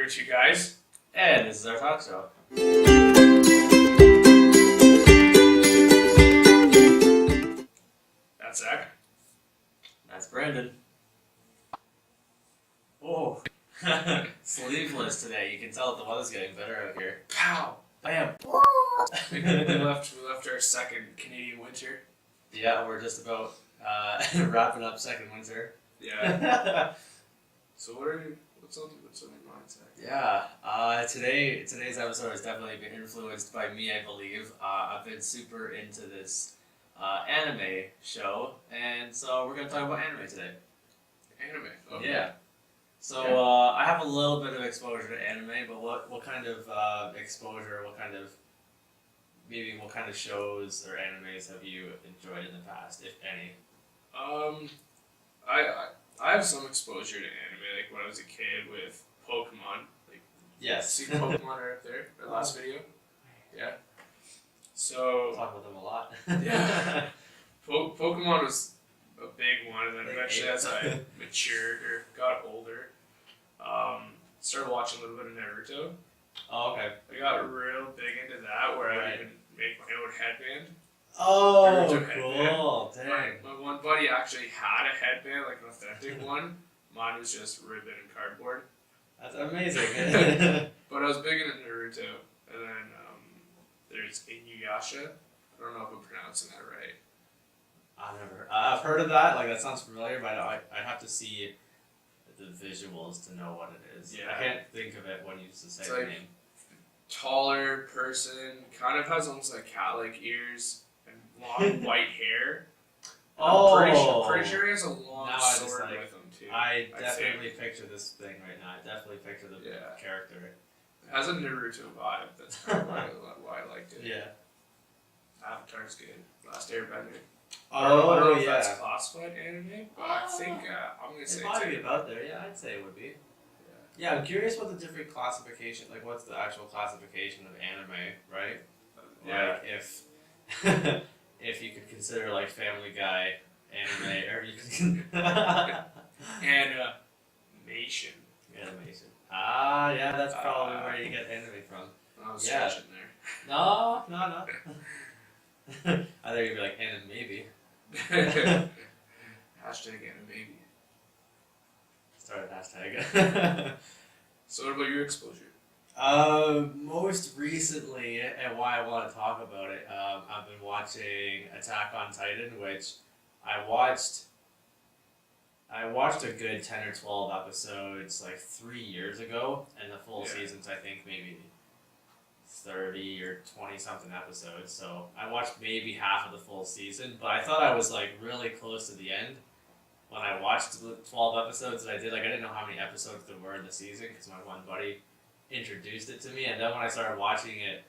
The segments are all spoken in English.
two guys. And this is our talk show. That's Zach. That's Brandon. Whoa. Sleeveless today. You can tell that the weather's getting better out here. Pow! Bam. we left our second Canadian winter. Yeah, we're just about wrapping up second winter. Yeah. So what's on your mind, Zach? Yeah. Today's episode has definitely been influenced by me, I believe. I've been super into this anime show, and so we're gonna talk about anime today. Anime. Okay. Yeah. So I have a little bit of exposure to anime, but what kind of exposure? What kind of shows or animes have you enjoyed in the past, if any? I have some exposure to anime, like when I was a kid with Pokemon. Like, yes. See Pokemon right up there, our last video? Yeah. So... Talk about them a lot. Yeah. Pokemon was a big one, and then eventually as I matured or got older, started watching a little bit of Naruto. Oh, okay. I got real big into that, where I even make my own headband. Oh, Naruto cool. headband. Dang. My one buddy actually had a headband, like an authentic one. Mine was just ribbon and cardboard. That's amazing. But I was big into Naruto. And then there's Inuyasha. I don't know if I'm pronouncing that right. I've heard of that. Like, that sounds familiar, but I'd have to see the visuals to know what it is. Yeah. I can't think of it when you just say It's the like name. taller person, kind of has almost like cat-like ears and long white hair. Oh, I'm pretty sure he has a long now I just, sword like, with him too. I I definitely think. picture this thing right now. I definitely picture the character. It has a Naruto vibe. That's kind of why I liked it. Yeah. Avatar's good. Last Airbender. Oh, I don't know if yeah. that's classified anime, but I think I'm gonna say It'd probably be about there. Yeah, I'd say it would be. Yeah, I'm curious what the different classification, like what's the actual classification of anime, right? Yeah. Like if you could consider like Family Guy anime, or you could Animation. animation. Ah, yeah, that's probably where you get anime from. I was Yeah. stretching there. No. I thought you'd be like anime maybe. Hashtag anime. Start a hashtag. So what about your exposure? Most recently, and why I want to talk about it, I've been watching Attack on Titan, which I watched a good 10 or 12 episodes like 3 years ago, and the full season's I think maybe 30 or 20 something episodes, so I watched maybe half of the full season, but I thought I was like really close to the end when I watched the 12 episodes that I did. Like, I didn't know how many episodes there were in the season because my one buddy introduced it to me, and then when I started watching it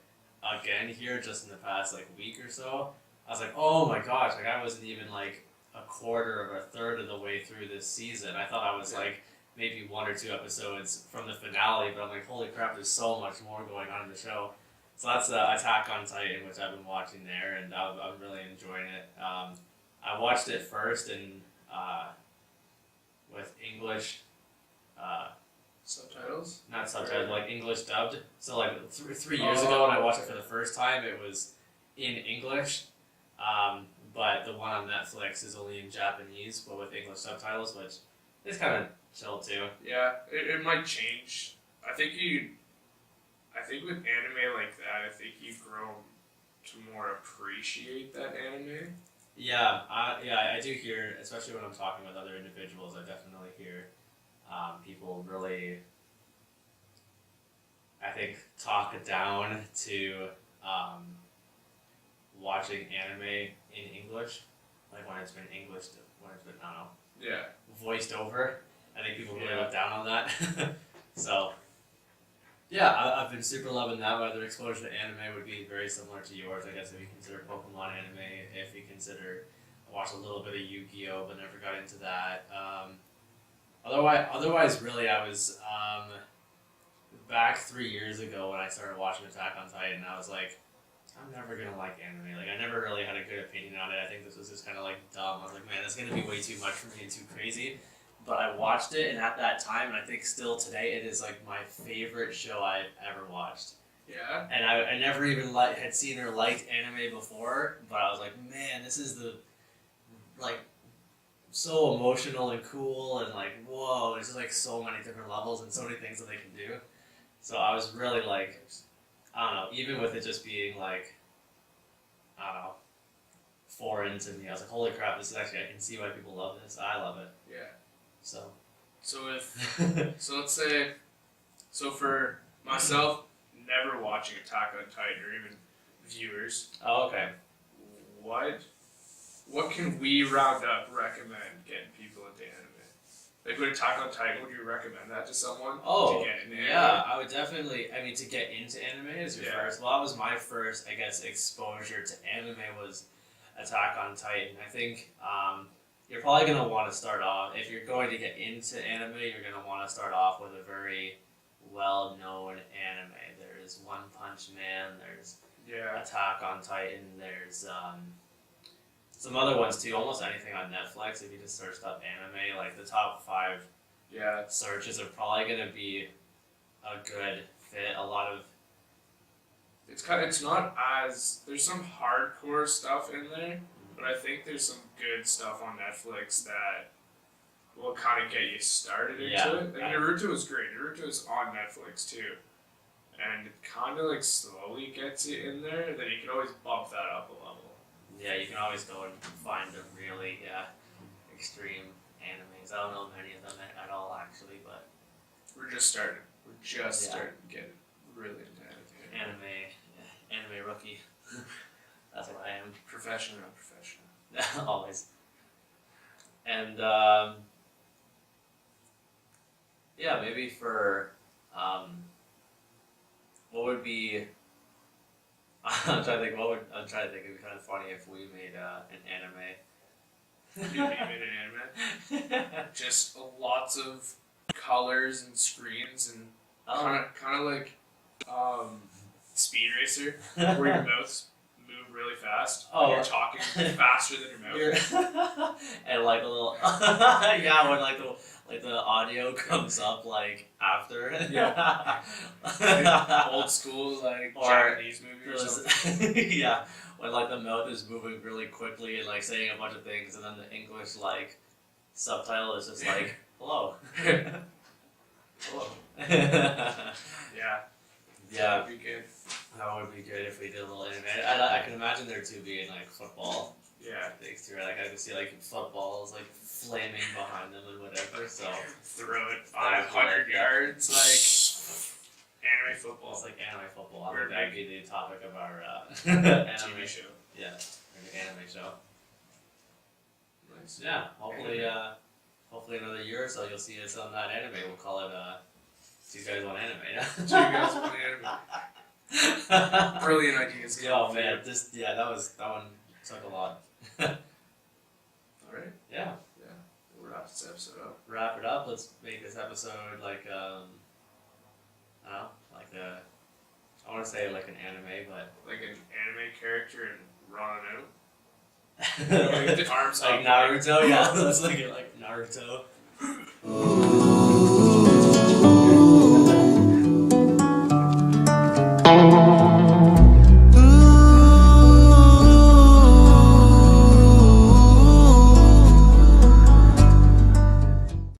again here just in the past like week or so, I was like, oh my gosh, like I wasn't even like a quarter or a third of the way through this season. I thought I was like maybe 1 or 2 episodes from the finale, but I'm like, holy crap, there's so much more going on in the show. So that's Attack on Titan, which I've been watching there, and I'm really enjoying it. I watched it first in with English Subtitles? not subtitled, like English dubbed. So like 3 years ago when I watched it for the first time, it was in English, but the one on Netflix is only in Japanese, but with English subtitles, which is kind of chill too. Yeah, it might change. I think with anime like that, I think you grow to more appreciate that anime. Yeah, I do hear, especially when I'm talking with other individuals, I definitely hear people really, I think, talk down to watching anime in English, like when it's been I don't know, voiced over. I think people really look down on that. So, yeah, I've been super loving that. My other exposure to anime would be very similar to yours, I guess, if you consider Pokemon anime, if you consider, I watched a little bit of Yu-Gi-Oh, but never got into that. Otherwise, really, I was back 3 years ago when I started watching Attack on Titan, I was like, I'm never gonna like anime. Like, I never really had a good opinion on it. I think this was just kind of like dumb. I was like, man, that's gonna be way too much for me and too crazy. but I watched it, and at that time, and I think still today, it is like my favorite show I've ever watched. Yeah. And I never even had seen or liked anime before, but I was like, man, this is the like so emotional and cool, and like whoa, there's just like so many different levels and so many things that they can do. So I was really like, I don't know, even with it just being like, I don't know, foreign to me, I was like, holy crap, this is actually, I can see why people love this. I love it. Yeah. So let's say, for myself, never watching Attack on Titan or even viewers. Oh, okay. What can we round up recommend getting people into anime? Like with Attack on Titan, would you recommend that to someone? Oh, to get into yeah, anime? I would definitely, I mean, to get into anime is your Yeah. first, well, that was my first, I guess, exposure to anime was Attack on Titan. I think you're probably going to want to start off, if you're going to get into anime, you're going to want to start off with a very well-known anime. There's One Punch Man, there's Attack on Titan, there's some other ones too, almost anything on Netflix. If you just searched up anime, like the top 5 searches are probably going to be a good fit. A lot of it's not as, there's some hardcore stuff in there, but I think there's some good stuff on Netflix that will kind of get you started into it. Like Naruto is great. Naruto is on Netflix too, and it kind of like slowly gets you in there. Then you can always bump that up a level. Yeah, you can always go and find the really extreme animes. I don't know many of them at all actually, but we're just starting. We're just starting to get really into anime rookie. That's what I am. Professional. Always. And maybe for what would be I'm trying to think it'd be kind of funny if we made an anime. You made an anime? Just lots of colors and screens and kind of like Speed Racer, where your mouths move really fast. Oh, you're talking faster than your mouth. And like a little when the audio comes up like after. Like old school Japanese movie or something. When like the mouth is moving really quickly and like saying a bunch of things, and then the English like subtitle is just like hello. Hello. That would be good. That would be good if we did a little anime. I can imagine there too being like football. Things too, right? Like I could see like footballs like flaming behind them and whatever. So throw it 500 yards, like anime football. It's like anime football. I think that'd be the topic of our anime TV show. Yeah, an anime show. Nice. Yeah, hopefully another year or so you'll see us on that anime. We'll call it Two Guys One Anime. Yeah? 2 Guys One Anime. Brilliant ideas. Oh man, that one took a lot. Alright. Yeah. We'll wrap this episode up. Wrap it up. Let's make this episode like I want to say like an anime, but like an anime character in Run Out. Like the arms like up. Naruto. Yeah, let's look at like Naruto.